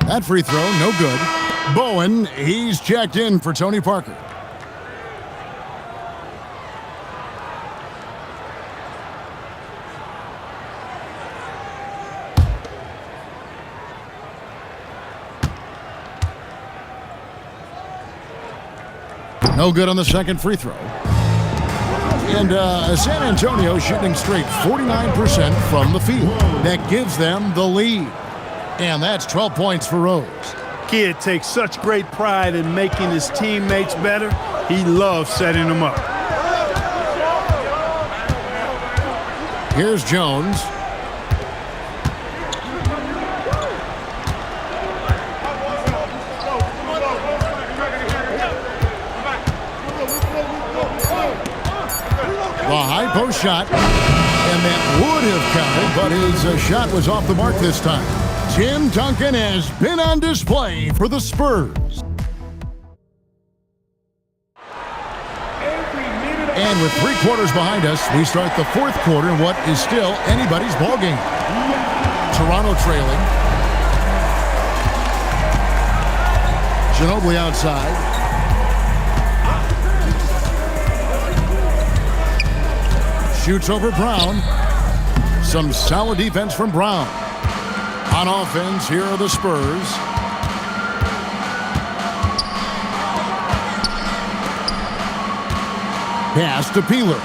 That free throw, no good. Bowen, he's checked in for Tony Parker. No good on the second free throw. And San Antonio shooting straight 49% from the field. That gives them the lead. And that's 12 points for Rose. Kidd takes such great pride in making his teammates better. He loves setting them up. Here's Jones. A high post shot, and that would have counted, but his shot was off the mark this time. Tim Duncan has been on display for the Spurs. Every And with 3 quarters behind us, we start the 4th quarter in what is still anybody's ball game. Toronto trailing. Ginobili outside. Shoots over Brown. Some solid defense from Brown. On offense, here are the Spurs. Pass to Peeler.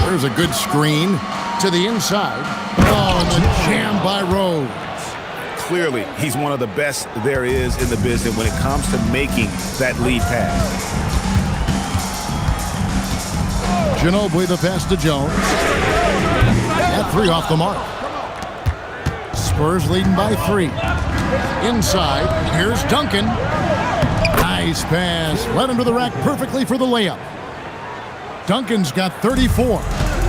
There's a good screen to the inside. Oh, and the jam by Rose. Clearly, he's one of the best there is in the business when it comes to making that lead pass. Ginobili the pass to Jones. At 3 off the mark. Spurs leading by 3. Inside, here's Duncan. Nice pass. Led him to the rack perfectly for the layup. Duncan's got 34.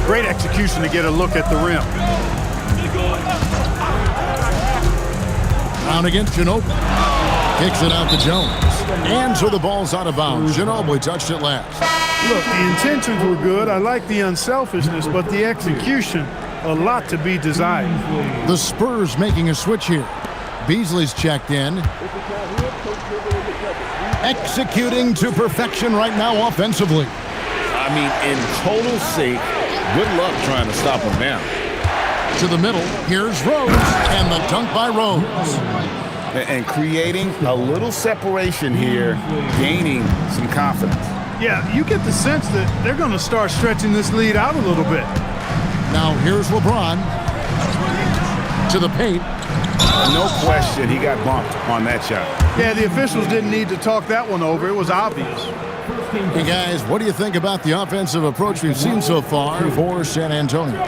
Great execution to get a look at the rim. Brown against Ginobili. Kicks it out to Jones. And so the ball's out of bounds. Ginobili touched it last. Look, the intentions were good. I like the unselfishness, but the execution, a lot to be desired. The Spurs making a switch here. Beasley's checked in. Executing to perfection right now offensively. I mean, in total sync. Good luck trying to stop him now. To the middle, here's Rose, and the dunk by Rose. And creating a little separation here, gaining some confidence. Yeah, you get the sense that they're going to start stretching this lead out a little bit. Now here's LeBron. To the paint. No question he got bumped on that shot. Yeah, the officials didn't need to talk that one over. It was obvious. Hey, guys, what do you think about the offensive approach we've seen so far for San Antonio?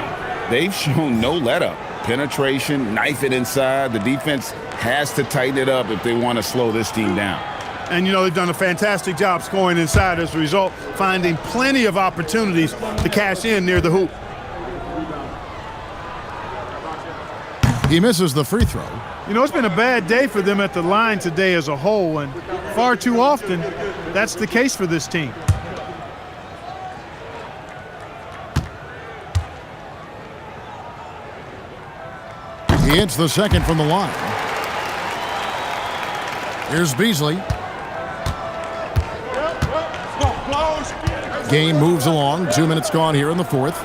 They've shown no let-up. Penetration, knife it inside. The defense has to tighten it up if they want to slow this team down. And, you know, they've done a fantastic job scoring inside as a result, finding plenty of opportunities to cash in near the hoop. He misses the free throw. You know, it's been a bad day for them at the line today as a whole, and far too often, that's the case for this team. He hits the second from the line. Here's Beasley. Game moves along. 2 minutes gone here in the 4th.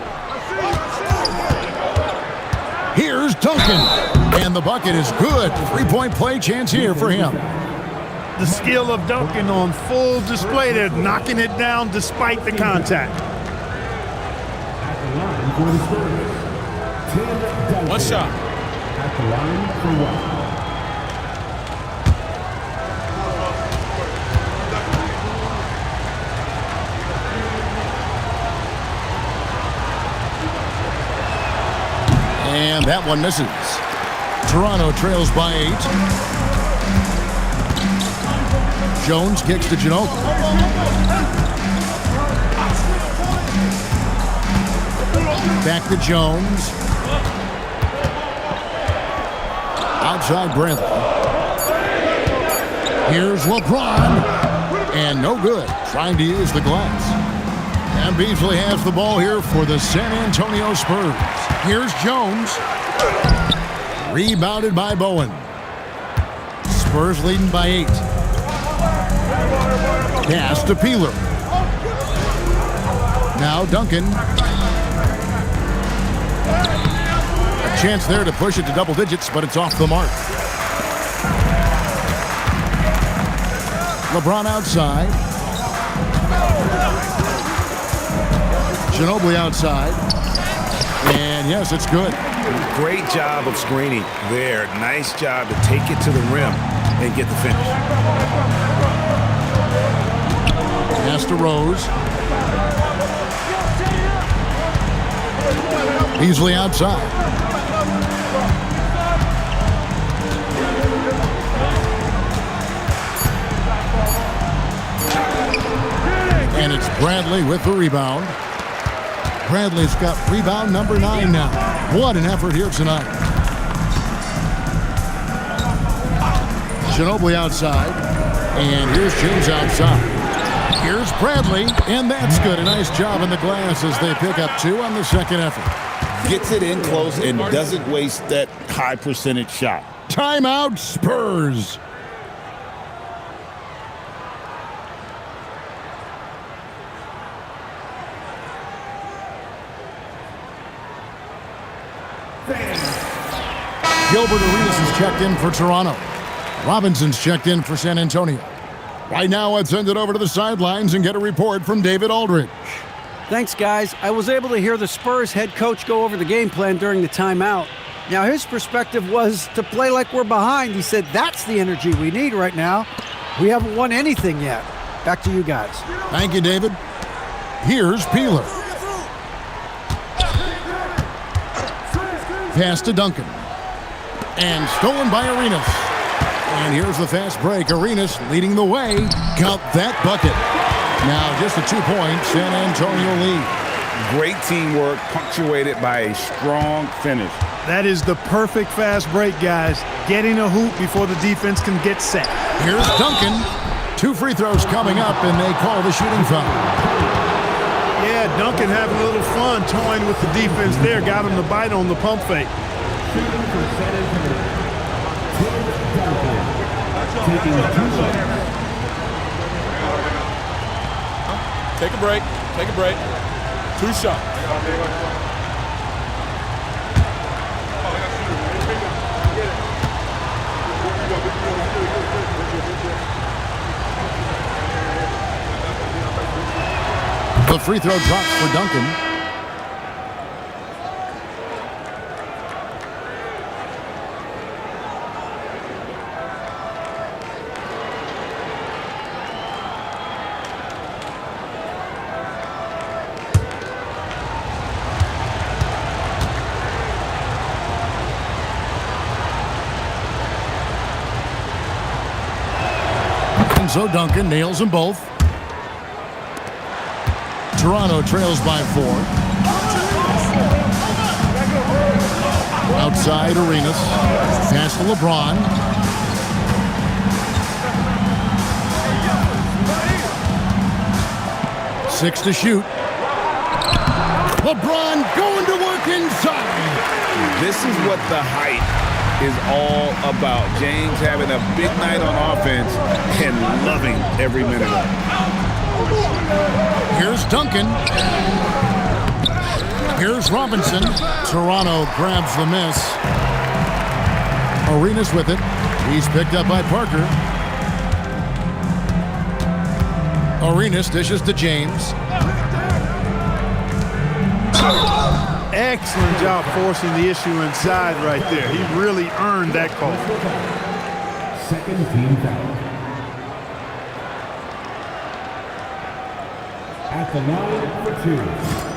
Here's Duncan. And the bucket is good. 3-point play chance here for him. The skill of Duncan on full display there, knocking it down despite the contact. One shot. At the line for one. And that one misses. Toronto trails by 8. Jones kicks to Ginobili. Back to Jones. Outside Bradley. Here's LeBron. And no good. Trying to use the glass. And Beasley has the ball here for the San Antonio Spurs. Here's Jones. Rebounded by Bowen. Spurs leading by 8. Pass to Peeler. Now Duncan. A chance there to push it to double digits, but it's off the mark. LeBron outside. Ginobili outside. And yes, it's good. Great job of screening there. Nice job to take it to the rim and get the finish. Pass to Rose. Beasley outside. And it's Bradley with the rebound. Bradley's got rebound number 9 now. What an effort here tonight. Ginobili outside. And here's James outside. Here's Bradley, and that's good. A nice job in the glass as they pick up 2 on the second effort. Gets it in close and doesn't waste that high percentage shot. Timeout, Spurs. Gilbert Arenas is checked in for Toronto. Robinson's checked in for San Antonio. Right now, let's send it over to the sidelines and get a report from David Aldridge. Thanks, guys. I was able to hear the Spurs head coach go over the game plan during the timeout. Now, his perspective was to play like we're behind. He said that's the energy we need right now. We haven't won anything yet. Back to you guys. Thank you, David. Here's Peeler. Pass to Duncan. And stolen by Arenas. And here's the fast break. Arenas leading the way. Count that bucket. Now just a 2-point San Antonio lead. Great teamwork punctuated by a strong finish. That is the perfect fast break, guys. Getting a hoop before the defense can get set. Here's Duncan. 2 free throws coming up, and they call the shooting foul. Yeah, Duncan having a little fun toying with the defense there. Got him to bite on the pump fake. Shooting for San Antonio. Taking 2 shots. Take a break. Take a break. 2 shots. The free throw drops for Duncan. And so Duncan nails them both. Toronto trails by 4. Outside Arenas. Pass to LeBron. Six to shoot. LeBron going to work inside. This is what the hype is all about. James having a big night on offense and loving every minute of it. Here's Duncan. Here's Robinson. Toronto grabs the miss. Arenas with it. He's picked up by Parker. Arenas dishes to James. Excellent job forcing the issue inside right there. He really earned that call. Second team foul. At the line for 2.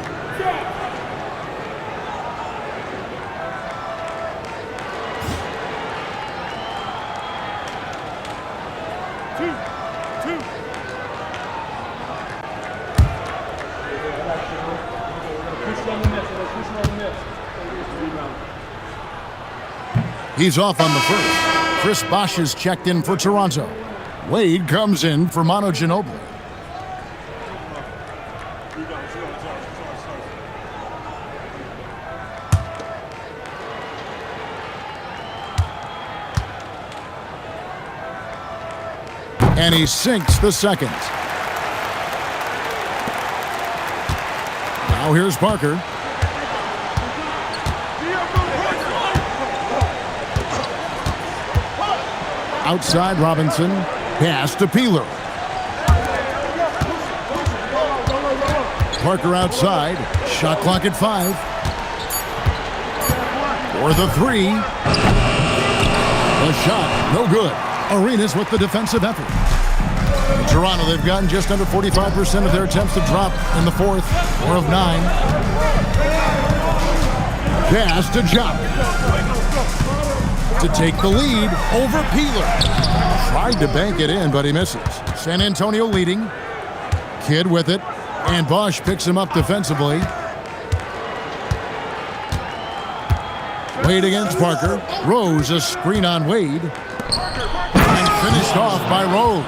He's off on the first. Chris Bosh is checked in for Toronto. Wade comes in for Manu Ginobili. And he sinks the second. Now here's Parker. Outside Robinson. Pass to Peeler. Parker outside. Shot clock at 5. For the 3. The shot, no good. Arenas with the defensive effort. In Toronto, they've gotten just under 45% of their attempts to drop in the fourth, 4 of 9. Pass to Jock. To take the lead over Peeler. Tried to bank it in, but he misses. San Antonio leading. Kidd with it. And Bosh picks him up defensively. Wade against Parker. Rose a screen on Wade. And finished off by Rose.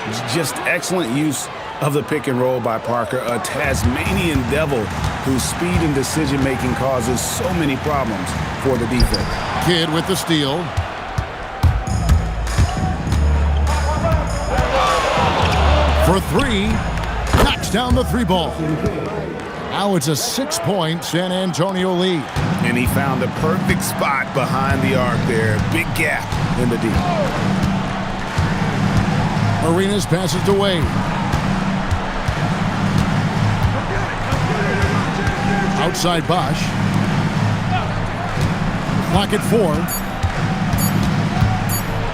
It's just excellent use of the pick and roll by Parker, a Tasmanian devil whose speed and decision-making causes so many problems for the defense. Kidd with the steal. For three, knocks down the three ball. Now it's a 6-point San Antonio lead. And he found a perfect spot behind the arc there. Big gap in the D. Arenas passes to Wade. Outside Bosch. Clock at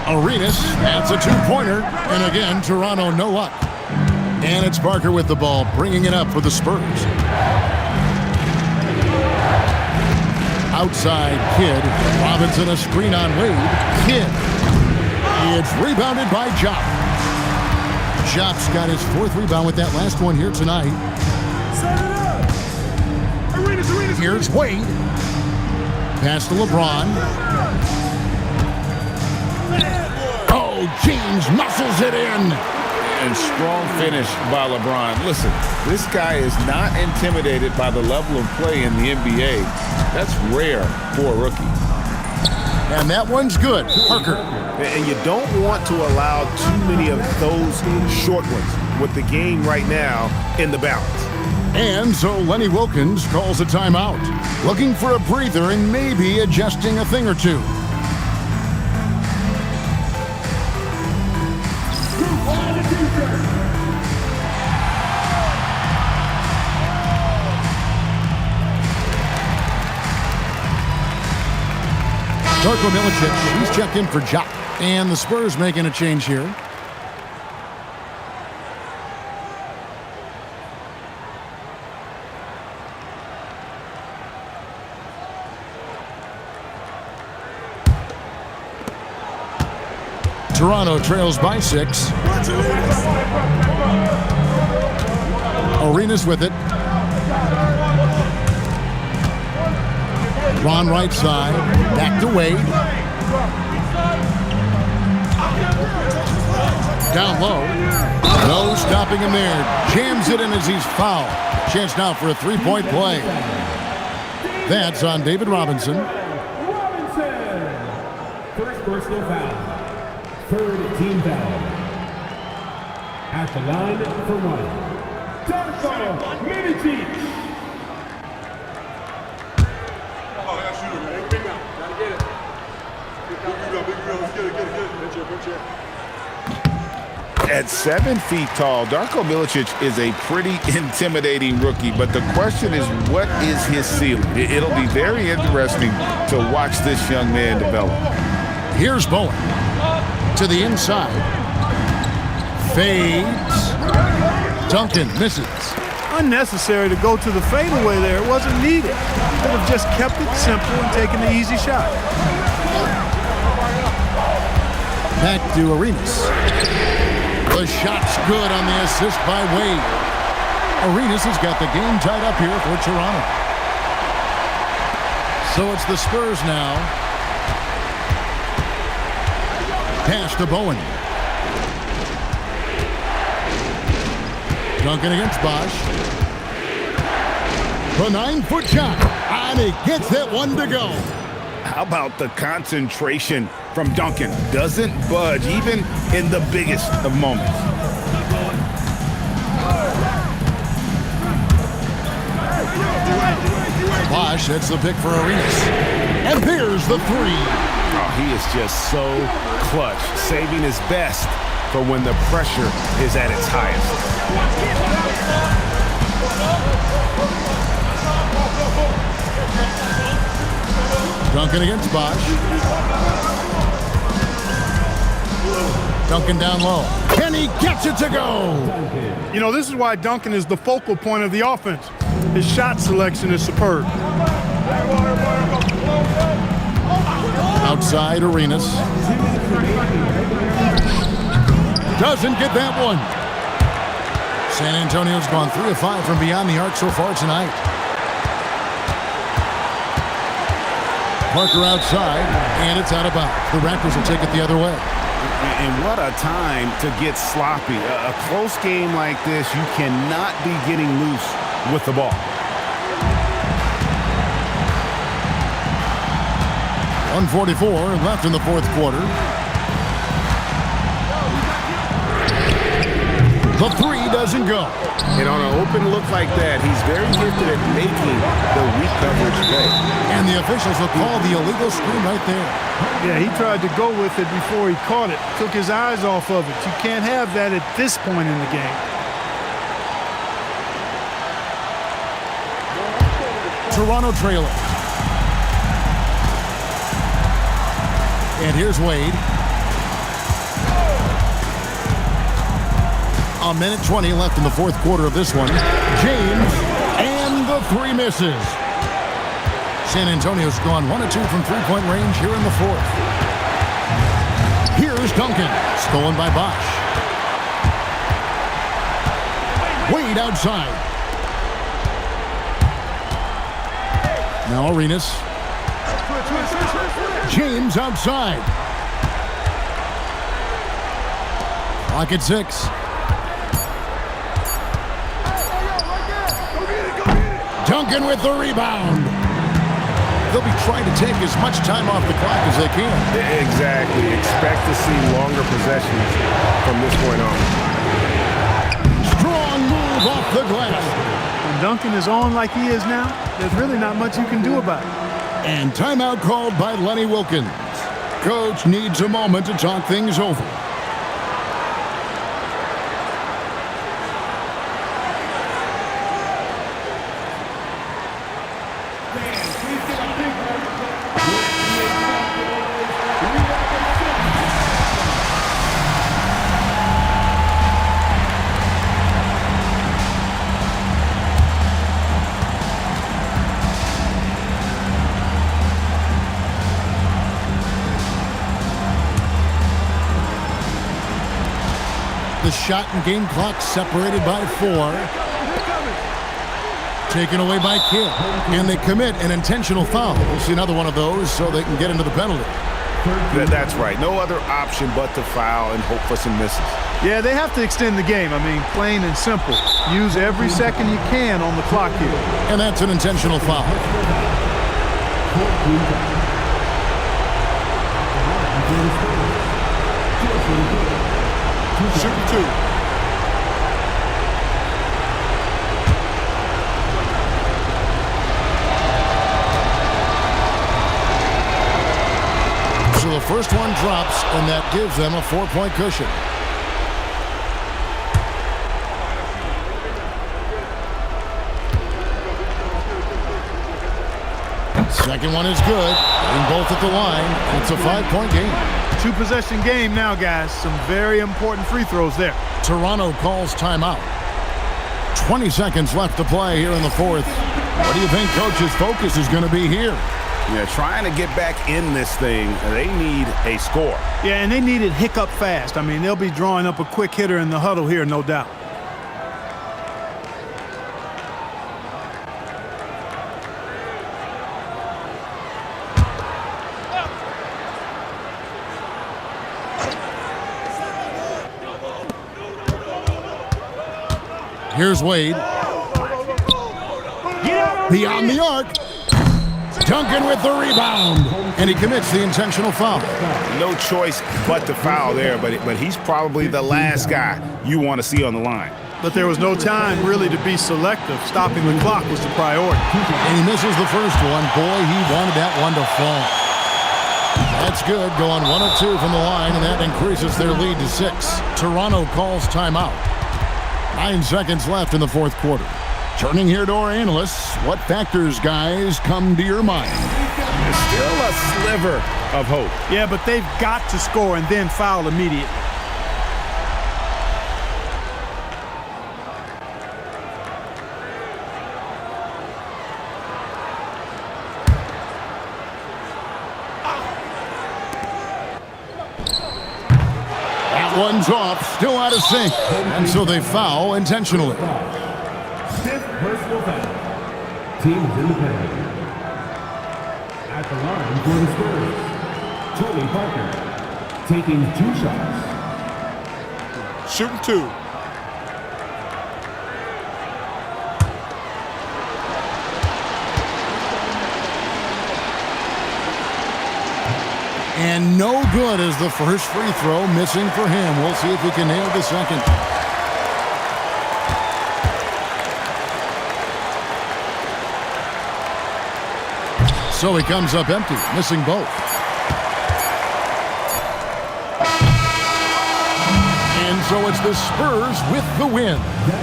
4. Arenas, that's a two-pointer. And again, Toronto no luck. And it's Parker with the ball, bringing it up for the Spurs. Outside Kidd. Robinson a screen on Wade. Kidd. It's rebounded by Jop. Jop's got his 4th rebound with that last one here tonight. Here's Wade. Pass to LeBron. Oh, James muscles it in. And strong finish by LeBron. Listen, this guy is not intimidated by the level of play in the NBA. That's rare for a rookie. And that one's good. Parker. And you don't want to allow too many of those short ones with the game right now in the balance. And so Lenny Wilkins calls a timeout, looking for a breather and maybe adjusting a thing or two. Darko Milicic, he's checked in for Jock. And the Spurs making a change here. Toronto trails by 6. Arenas with it. Ron right side. Back to Wade. Down low. No stopping him there. Jams it in as he's fouled. Chance now for a 3-point play. That's on David Robinson. First personal foul. 3rd team foul. At the line for 1. Darko Milicic. At 7 feet tall, Darko Milicic is a pretty intimidating rookie, but the question is, what is his ceiling? It'll be very interesting to watch this young man develop. Here's Bowen. To the inside. Fades. Duncan misses. Unnecessary to go to the fadeaway there. It wasn't needed. Could have just kept it simple and taken the easy shot. Back to Arenas. The shot's good on the assist by Wade. Arenas has got the game tied up here for Toronto. So it's the Spurs now. Pass to Bowen. Duncan against Bosch. The 9-foot shot. And he gets that one to go. How about the concentration from Duncan? Doesn't budge even in the biggest of moments. Bosch hits the pick for Arenas. And there's the 3. Oh, he is just so clutch, saving his best for when the pressure is at its highest. Duncan against Bosch. Duncan down low. And he gets it to go. You know, this is why Duncan is the focal point of the offense. His shot selection is superb. Outside Arenas. Doesn't get that one. San Antonio's gone 3 of 5 from beyond the arc so far tonight. Parker outside, and it's out of bounds. The Raptors will take it the other way. And what a time to get sloppy. A close game like this, you cannot be getting loose with the ball. 1:44 left in the fourth quarter. The three doesn't go. And on an open look like that, he's very gifted at making the weak coverage pay. And the officials will call the illegal screen right there. Yeah, he tried to go with it before he caught it. Took his eyes off of it. You can't have that at this point in the game. Toronto trailing. And here's Wade. A minute 20 left in the fourth quarter of this one. James, and the three misses. San Antonio's gone 1 of 2 from three-point range here in the fourth. Here's Duncan, stolen by Bosch. Wade outside. Now Arenas. James outside. Clock at 6. Duncan with the rebound. They'll be trying to take as much time off the clock as they can. Exactly. Expect to see longer possessions from this point on. Strong move off the glass. When Duncan is on like he is now, there's really not much you can do about it. And timeout called by Lenny Wilkens. Coach needs a moment to talk things over. The shot and game clock separated by 4. Taken away by Kidd. And they commit an intentional foul. We'll see another one of those so they can get into the penalty. That's right. No other option but to foul and hope for some misses. Yeah, they have to extend the game. I mean, plain and simple. Use every second you can on the clock here. And that's an intentional foul. Shoot 2. So the first one drops, and that gives them a 4-point cushion. Second one is good. Getting both at the line. It's a 5-point game. 2-possession game now, guys. Some very important free throws there. Toronto calls timeout. 20 seconds left to play here in the fourth. What do you think Coach's focus is going to be here? Yeah, trying to get back in this thing, they need a score. Yeah, and they need it hiccup fast. I mean, they'll be drawing up a quick hitter in the huddle here, no doubt. Here's Wade. Beyond the arc. Duncan with the rebound. And he commits the intentional foul. No choice but to foul there, but he's probably the last guy you want to see on the line. But there was no time really to be selective. Stopping the clock was the priority. And he misses the first one. Boy, he wanted that one to fall. That's good. Going 1 of 2 from the line, and that increases their lead to 6. Toronto calls timeout. 9 seconds left in the fourth quarter. Turning here to our analysts, what factors, guys, come to your mind? There's still a sliver of hope. Yeah, but they've got to score and then foul immediately. That one's off, still out of sync, and so they foul intentionally. Fifth personal foul. Team's in the penalty. At the line for the Spurs, Tony Parker. taking 2 shots. Shooting 2. And no good as the first free throw, missing for him. We'll see if he can nail the second. So he comes up empty, missing both. And so it's the Spurs with the win.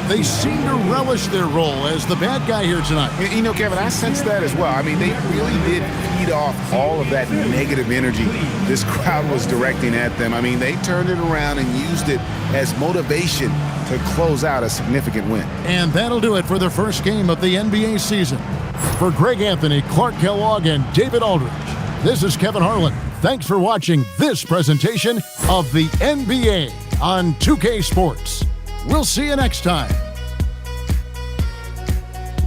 They seem to relish their role as the bad guy here tonight. You know, Kevin, I sense that as well. I mean, they really did feed off all of that negative energy this crowd was directing at them. I mean, they turned it around and used it as motivation to close out a significant win. And that'll do it for the first game of the NBA season. For Greg Anthony, Clark Kellogg, and David Aldridge, this is Kevin Harlan. Thanks for watching this presentation of the NBA on 2K Sports. We'll see you next time.